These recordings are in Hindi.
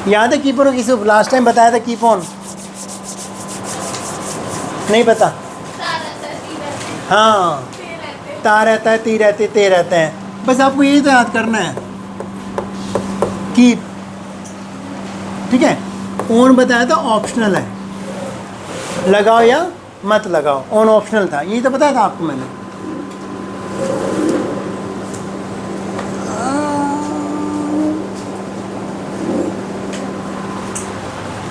याद है कीप ऑन किसी लास्ट टाइम बताया था कीप ऑन? नहीं पता? हाँ, ता रहता है, ती रहती, ते रहते हैं। बस आपको यही तो याद करना है, कीप। ठीक है। ऑन बताया था ऑप्शनल है, लगाओ या मत लगाओ, ऑन ऑप्शनल था, यही तो बताया था आपको मैंने।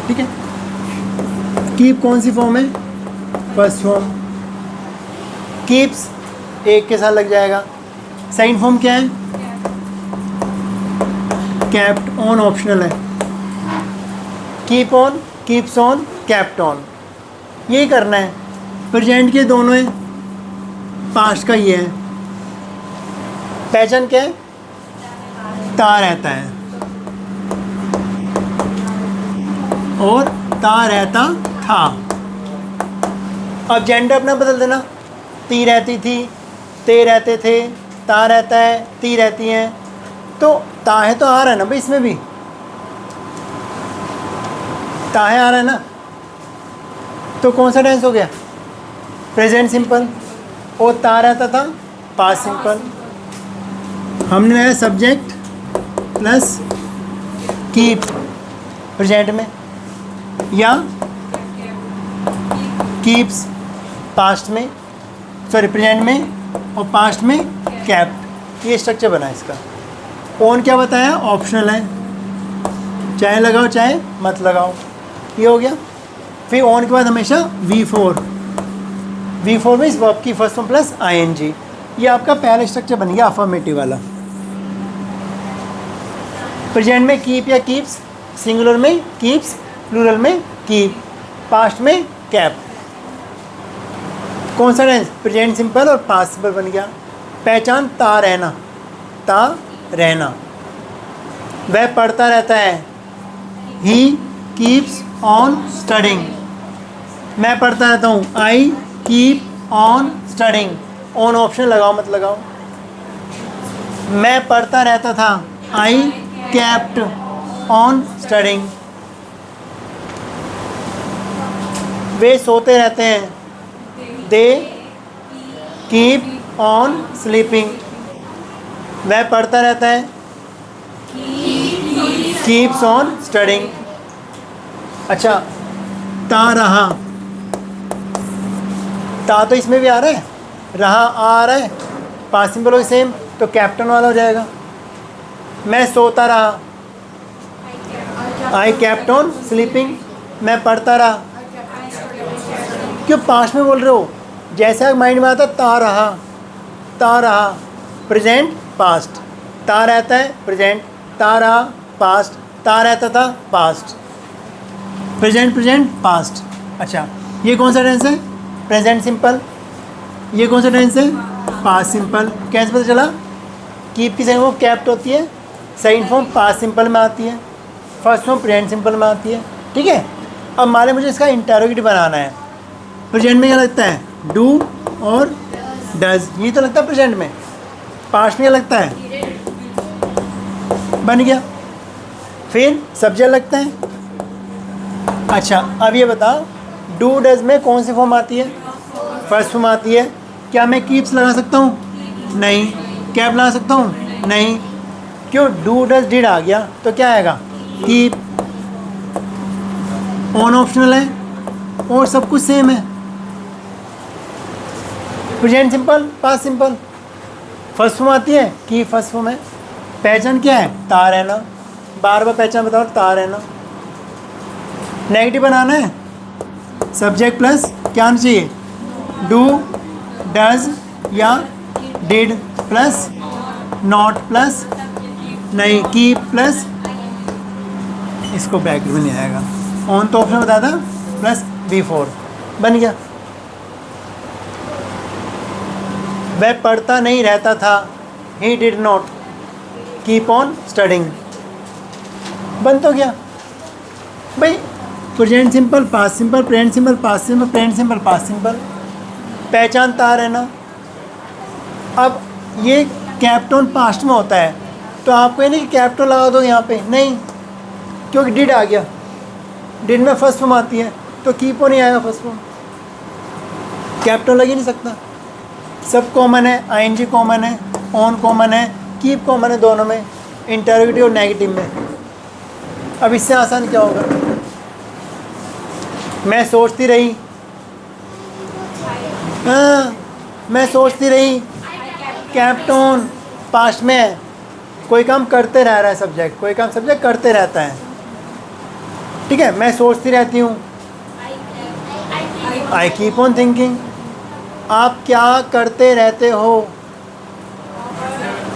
ठीक है। कीप कौन सी फॉर्म है? First form. कीप्स एक के साथ लग जाएगा। सेकंड फॉर्म क्या है? कैप्ट ऑन ऑप्शनल है। Keep on, keeps on, kept on, यही करना है। प्रेजेंट के दोनों है, पास्ट का ये है। पहचान क्या है? ता रहता है और ता रहता था। अब जेंडर अपना बदल देना, ती रहती थी, ते रहते थे, ता रहता है, ती रहती हैं। तो ता है तो आ रहा है ना भाई, इसमें भी ता है, आ रहा है ना। तो कौन सा टेंस हो गया? Present simple. और ता रहता था, पास्ट सिंपल। हमने लगाया सब्जेक्ट प्लस कीप प्रेजेंट में, या कीप्स पास्ट में, सॉरी प्रेजेंट में, और पास्ट में कैप्ट। ये स्ट्रक्चर बना है इसका। ऑन क्या बताया? ऑप्शनल है, चाहे लगाओ चाहे मत लगाओ, ये हो गया। फिर ऑन के बाद हमेशा V4, V4 में इस वर्ब की फर्स्ट फॉर्म प्लस ing। ये आपका पहला स्ट्रक्चर बन गया अफर्मेटिव वाला। प्रेजेंट में कीप या कीप्स, सिंगुलर में कीप्स, प्लूरल में कीप, पास्ट में कैप। कौन सा टेंस? प्रेजेंट सिंपल और पास्ट सिंपल बन गया। पहचान ता रहना, ता रहना। वह पढ़ता रहता है, ही कीप्स ऑन स्टडिंग। मैं पढ़ता रहता हूँ, I keep on studying. On option लगाओ मत लगाओ। मैं पढ़ता रहता था, आई केप्ट ऑन स्टडिंग। वे सोते रहते हैं, दे कीप ऑन स्लीपिंग। वह पढ़ता रहता है, कीप्स ऑन स्टडिंग। अच्छा, ता रहा, ता तो इसमें भी आ रहा है, रहा आ रहा है, पास्ट सिंपल हो सेम, तो कैप्टन वाला हो जाएगा। मैं सोता रहा, आई केप्ट ऑन स्लीपिंग। मैं पढ़ता रहा, क्यों पास्ट में बोल रहे हो? जैसा माइंड में आता ता रहा, ता रहा, प्रेजेंट पास्ट, ता रहता है प्रेजेंट, ता रहा पास्ट, ता रहता था पास्ट, प्रेजेंट प्रेजेंट पास्ट। अच्छा, ये कौन सा टेंस है? Present simple. ये कौन सा टेंस है? Past simple. कैसे पता चला? कीप की सेकंड फॉर्म कैप्ट होती है, सेकंड फॉर्म पास्ट सिंपल में आती है, फर्स्ट फॉर्म प्रेजेंट सिंपल में आती है। ठीक है। अब मान लें मुझे इसका इंटरोगेटिव बनाना है। प्रेजेंट में क्या लगता है? डू और डज, ये तो लगता है प्रेजेंट में। पास्ट में क्या लगता है? बन गया। फिर सब्जेक्ट लगता है। अच्छा, अब ये बताओ, डू डज में कौन सी फॉर्म आती है? फर्स्ट फॉर्म आती है। क्या मैं कीप्स लगा सकता हूँ? नहीं। कैप लगा सकता हूँ? नहीं। क्यों? डू डज डिड आ गया तो क्या आएगा? कीप। ऑन ऑप्शनल है और सब कुछ सेम है। Present simple, past simple. First form आती है की, फर्स्ट फॉर्म है। पहचान क्या है? ता रहना। बार बार पहचान बताओ, ता रहना। नेगेटिव बनाना है, सब्जेक्ट प्लस क्या आना चाहिए? डू डज या डिड प्लस नॉट प्लस नहीं, की प्लस, इसको ब्रैकेट में नहीं आएगा। ऑन तो ऑप्शन बता था, प्लस V4 बन गया। वह पढ़ता नहीं रहता था, he did not keep on studying. बन तो गया भाई। Present simple, past simple, present simple, past simple, present simple, past simple. पहचानता रहना। अब ये कैप्टन पास्ट में होता है, तो आपको ये नहीं कि कैप्टन लगा दो यहाँ पे, नहीं, क्योंकि डिड आ गया, डिड में फर्स्ट फॉर्म आती है, तो कीप ऑन ही आएगा फर्स्ट फॉर्म, कैपिटल लग ही नहीं सकता। सब कॉमन है, आईएनजी कॉमन है, ऑन कॉमन है, कीप कॉमन है दोनों में, इंटरोगेटिव और नेगेटिव में। अब इससे आसान क्या होगा? मैं सोचती रही, हाँ मैं सोचती रही, केप्ट ऑन पास्ट में है, कोई काम करते रह रहा है सब्जेक्ट, कोई काम सब्जेक्ट करते रहता है, ठीक है। मैं सोचती रहती हूँ, आई कीप ऑन थिंकिंग। आप क्या करते रहते हो,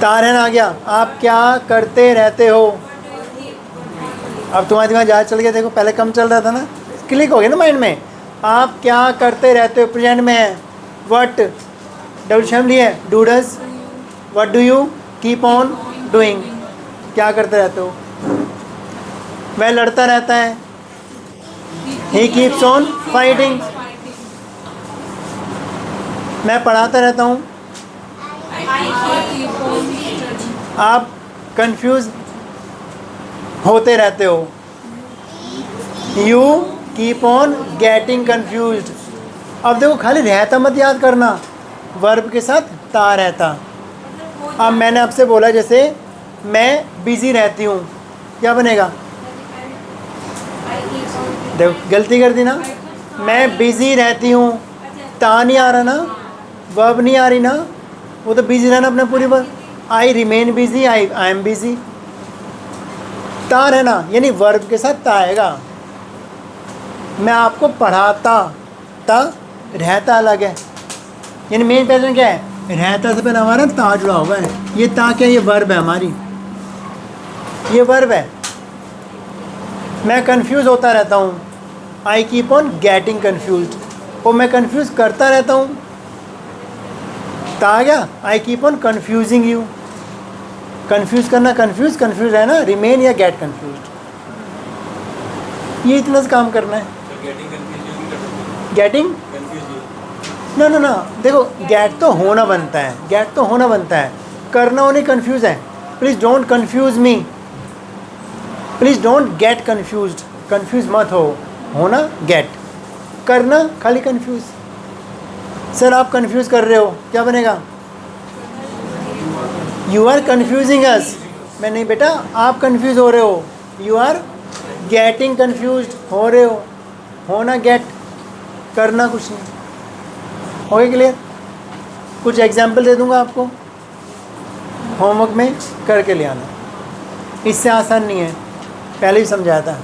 तारन आ गया, आप क्या करते रहते हो। अब तुम्हारे दिमाग ज़्यादा चल गया, देखो पहले कम चल रहा था ना, क्लिक हो गया ना माइंड में। आप क्या करते रहते हो, प्रेजेंट में है, वट डबल शब्द है, do does, what do you, keep on doing, क्या करते रहते हो। वह लड़ता रहता है, ही कीप्स ऑन फाइटिंग। मैं पढ़ाता रहता हूँ, आप कंफ्यूज होते रहते हो, you keep on getting confused. अब देखो खाली रहता मत याद करना, वर्ब के साथ ता रहता। अब मैंने आपसे बोला जैसे मैं बिज़ी रहती हूँ, क्या बनेगा? देखो गलती कर दी ना, मैं बिज़ी रहती हूँ, ता नहीं आ रहा ना, वर्ब नहीं आ रही ना, वो तो बिज़ी रहना अपने पूरी बात। I remain busy, I am busy, ता रहना यानी वर्ब के साथ ता आएगा। मैं आपको पढ़ाता, ता रहता अलग है, यानी मेन पैटर्न क्या है, रहता से पहले हमारा ता जुड़ा हुआ है। ये ता क्या, ये वर्ब है हमारी, ये वर्ब है। मैं कंफ्यूज होता रहता हूँ, I keep on getting confused, और मैं कंफ्यूज करता रहता हूँ, ता आ गया, I keep on confusing you. Confuse करना, कंफ्यूज रहना, रिमेन या गेट कन्फ्यूज्ड, ये इतना सा काम करना है। गेटिंग ना ना ना, देखो गेट तो होना बनता है, गेट तो होना बनता है, करना होने कंफ्यूज है। Please don't confuse me, please don't get confused, confuse मत हो, होना गेट, करना खाली कंफ्यूज। सर आप कंफ्यूज कर रहे हो, क्या बनेगा? यू आर कन्फ्यूजिंग अस। मैं नहीं बेटा, आप कंफ्यूज हो रहे हो, यू आर गेटिंग कन्फ्यूज्ड, हो रहे हो, होना गेट, करना कुछ नहीं। हो गया क्लियर? कुछ एग्जाम्पल दे दूंगा आपको, होमवर्क में करके ले आना, इससे आसान नहीं है, पहले ही समझाया था।